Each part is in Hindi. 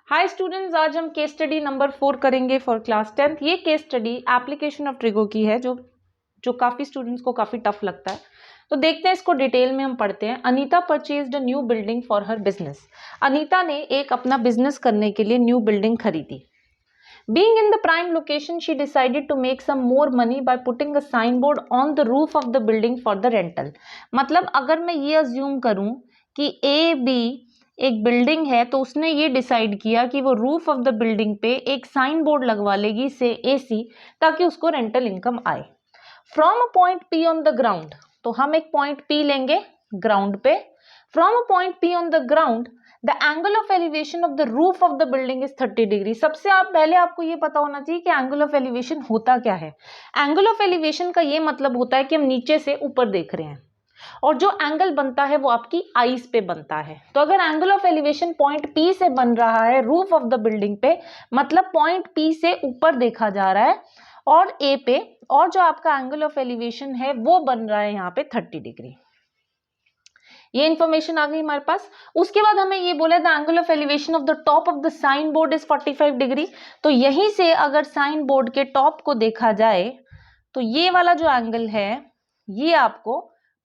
हाय स्टूडेंट्स, आज हम केस स्टडी नंबर 4 करेंगे फॉर क्लास 10th। ये case study application of trigo की है जो काफ़ी स्टूडेंट्स को काफ़ी टफ लगता है। तो देखते हैं इसको डिटेल में हम पढ़ते हैं। Anita purchased a new building for her business. Anita ने एक अपना बिजनेस करने के लिए न्यू बिल्डिंग खरीदी। Being in the prime location, she decided to make some more money by putting a signboard on the roof of the building for the rental। मतलब अगर मैं ये अज्यूम करूं कि ए बी एक बिल्डिंग है तो उसने ये डिसाइड किया कि वो रूफ ऑफ द बिल्डिंग पे एक साइन बोर्ड लगवा लेगी से एसी, ताकि उसको रेंटल इनकम आए। From a point P on the ground, तो हम एक पॉइंट पी लेंगे ग्राउंड पे। From a point P on the ground the angle of elevation of the roof of the building is 30 degree. सबसे पहले आपको ये पता होना चाहिए कि एंगल ऑफ एलिवेशन होता क्या है। एंगल ऑफ एलिवेशन का ये मतलब होता है कि हम नीचे से ऊपर देख रहे हैं और जो एंगल बनता है वो आपकी आईज पे बनता है। तो अगर angle of elevation point P से बन रहा है रूफ ऑफ द बिल्डिंग पे, मतलब पॉइंट पी से ऊपर देखा जा रहा है और ए पे, और जो आपका एंगल ऑफ एलिवेशन है वो बन रहा है यहाँ पे 30 डिग्री। ये इंफॉर्मेशन आ गई हमारे पास। उसके बाद हमें ये बोला the angle of elevation of the top of the sign board is 45 degree. तो यहीं से अगर साइन बोर्ड के टॉप को देखा जाए तो ये वाला जो एंगल है ये आपको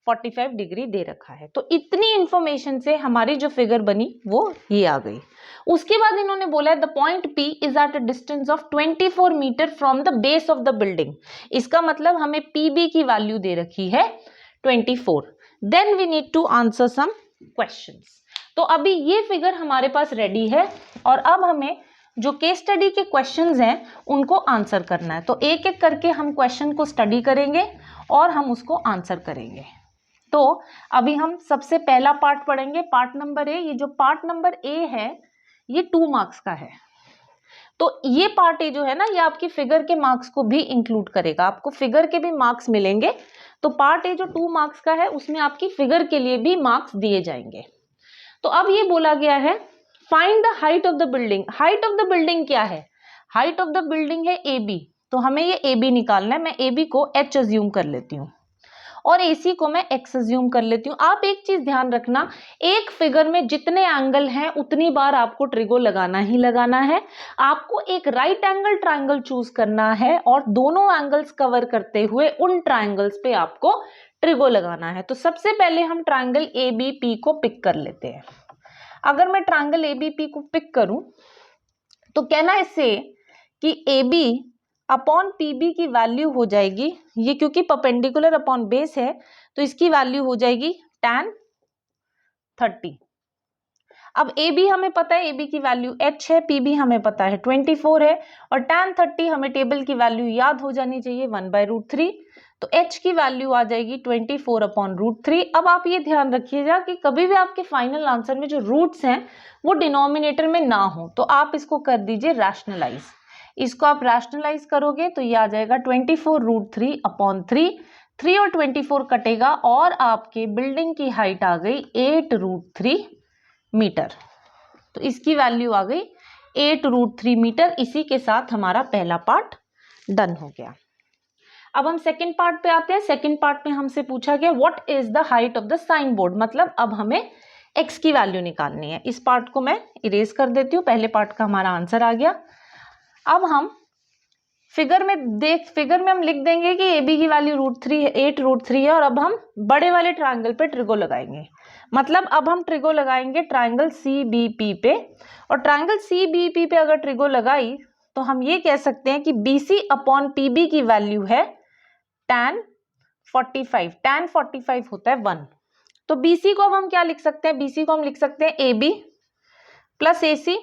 45 डिग्री दे रखा है। तो इतनी इंफॉर्मेशन से हमारी जो फिगर बनी वो ये आ गई। उसके बाद इन्होंने बोला the point P is at a distance of 24 metre from the base of the building. इसका मतलब हमें पीबी की वैल्यू दे रखी है 24। Then we need to answer some questions. तो अभी ये फिगर हमारे पास रेडी है और अब हमें जो केस स्टडी के क्वेश्चंस हैं उनको आंसर करना है। तो एक एक करके हम क्वेश्चन को स्टडी करेंगे और हम उसको आंसर करेंगे। तो अभी हम सबसे पहला पार्ट पढ़ेंगे, पार्ट नंबर ए। ये जो पार्ट नंबर ए है ये 2 मार्क्स का है। तो ये पार्ट ए जो है ना ये आपकी फिगर के मार्क्स को भी इंक्लूड करेगा, आपको फिगर के भी मार्क्स मिलेंगे। तो पार्ट ए जो 2 मार्क्स का है उसमें आपकी फिगर के लिए भी मार्क्स दिए जाएंगे। तो अब ये बोला गया है find the height of the building. Height of the building क्या है? हाइट ऑफ द बिल्डिंग है ए बी, तो हमें ये ए बी निकालना है। मैं ए बी को एच अज्यूम कर लेती हूँ और AC को मैं X अज्यूम कर लेती हूँ। आप एक चीज ध्यान रखना, एक फिगर में जितने एंगल हैं उतनी बार आपको ट्रिगो लगाना ही लगाना है। आपको एक राइट एंगल ट्रायंगल चूज करना है और दोनों एंगल्स कवर करते हुए उन ट्रायंगल्स पे आपको ट्रिगो लगाना है। तो सबसे पहले हम ट्रायंगल ABP को पिक कर लेते हैं। अगर मैं ट्रायंगल ABP को पिक करूं तो कहना इससे कि AB अपॉन पीबी की वैल्यू हो जाएगी, ये क्योंकि परपेंडिकुलर अपॉन बेस है तो इसकी वैल्यू हो जाएगी tan 30। अब ए बी हमें पता है, ए बी की वैल्यू h है, पी बी हमें पता है 24 है और tan 30 हमें टेबल की वैल्यू याद हो जानी चाहिए 1/√3। तो h की वैल्यू आ जाएगी 24 अपॉन √3। अब आप ये ध्यान रखिएगा कि कभी भी आपके फाइनल आंसर में जो रूट्स हैं वो डिनोमिनेटर में ना हो, तो आप इसको कर दीजिए रैशनलाइज। इसको आप रैशनलाइज करोगे तो ये आ जाएगा 24√3 अपॉन 3 और 24 कटेगा और आपके बिल्डिंग की हाइट आ गई 8√3 मीटर। तो इसकी वैल्यू आ गई 8√3 मीटर। इसी के साथ हमारा पहला पार्ट डन हो गया। अब हम सेकंड पार्ट पे आते हैं। सेकंड पार्ट में हमसे पूछा गया what is the height of the sign board, मतलब अब हमें x की वैल्यू निकालनी है। इस पार्ट को मैं इरेज कर देती हूँ, पहले पार्ट का हमारा आंसर आ गया। अब हम फिगर में हम लिख देंगे कि ए बी की वैल्यू √3 है, 8√3 है और अब हम बड़े वाले ट्रायंगल पे ट्रिगो लगाएंगे। मतलब अब हम ट्रिगो लगाएंगे ट्रायंगल CBP पे, और ट्रायंगल CBP पे अगर ट्रिगो लगाई तो हम ये कह सकते हैं कि BC अपॉन PB की वैल्यू है tan 45। tan 45 होता है 1। तो BC को अब हम क्या लिख सकते हैं? BC को हम लिख सकते हैं AB plus AC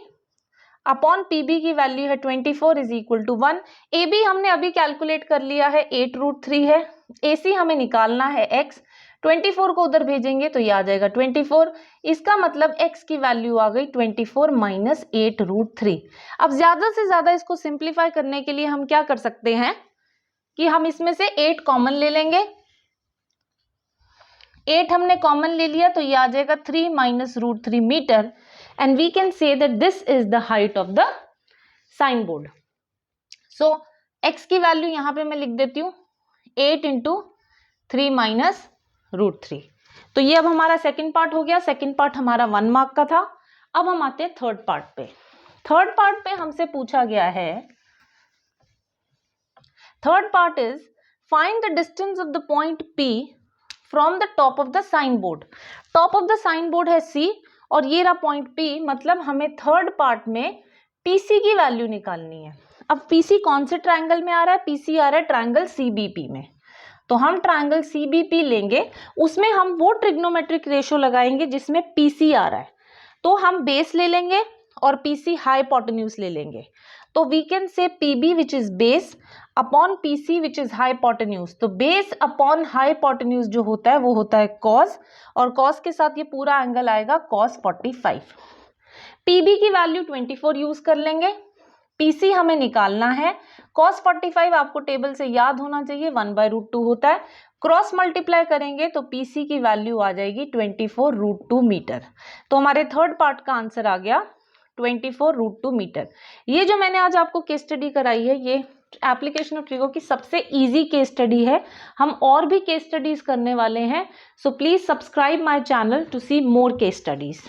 upon PB की वैल्यू है 24 is equal to 1। A B हमने अभी कैलकुलेट कर लिया है 8√3 है। AC हमें निकालना है x, 24 को उधर भेजेंगे तो ये आ जाएगा 24। इसका मतलब x की वैल्यू आ गई 24 माइनस 8√3। अब ज्यादा से ज्यादा इसको सिंप्लीफाई करने के लिए हम क्या कर सकते हैं कि हम इसमें से 8 कॉमन ले लेंगे। 8 हमने कॉमन ले लिया तो ये आ जाएगा 3 minus √3 metre and we can say that this is the height of the signboard. So x की वैल्यू यहां पे मैं लिख देती हूँ 8 इंटू 3 माइनस √3। तो ये अब हमारा सेकंड पार्ट हो गया। सेकंड पार्ट हमारा 1 मार्क का था। अब हम आते हैं थर्ड पार्ट पे। थर्ड पार्ट पे हमसे पूछा गया है, third part is find the distance of the point P from the top of the sign board. Top of the sign board है C और ये रहा पॉइंट P, मतलब हमें थर्ड पार्ट में PC की वैल्यू निकालनी है। अब PC कौन से ट्रायंगल में आ रहा है? PC आ रहा है ट्रायंगल CBP में। तो हम ट्रायंगल CBP लेंगे, उसमें हम वो ट्रिग्नोमेट्रिक रेशियो लगाएंगे जिसमें PC आ रहा है। तो हम बेस ले लेंगे और PC हाइपोटेन्यूज ले लेंगे। तो we can say PB which is base upon PC which is hypotenuse. तो बेस अपॉन हाइपोटेन्यूज जो होता है वो होता है cos, और cos के साथ ये पूरा एंगल आएगा cos 45। PB की वैल्यू 24 यूज कर लेंगे, PC हमें निकालना है, cos 45 आपको टेबल से याद होना चाहिए 1/√2 होता है, क्रॉस मल्टीप्लाई करेंगे तो PC की वैल्यू आ जाएगी 24√2 मीटर। तो हमारे थर्ड पार्ट का आंसर आ गया 24√2 मीटर। ये जो मैंने आज आपको केस स्टडी कराई है, ये एप्लीकेशन ऑफ ट्रिगो की सबसे इजी केस स्टडी है। हम और भी केस स्टडीज करने वाले हैं, so please subscribe my channel to see more case studies.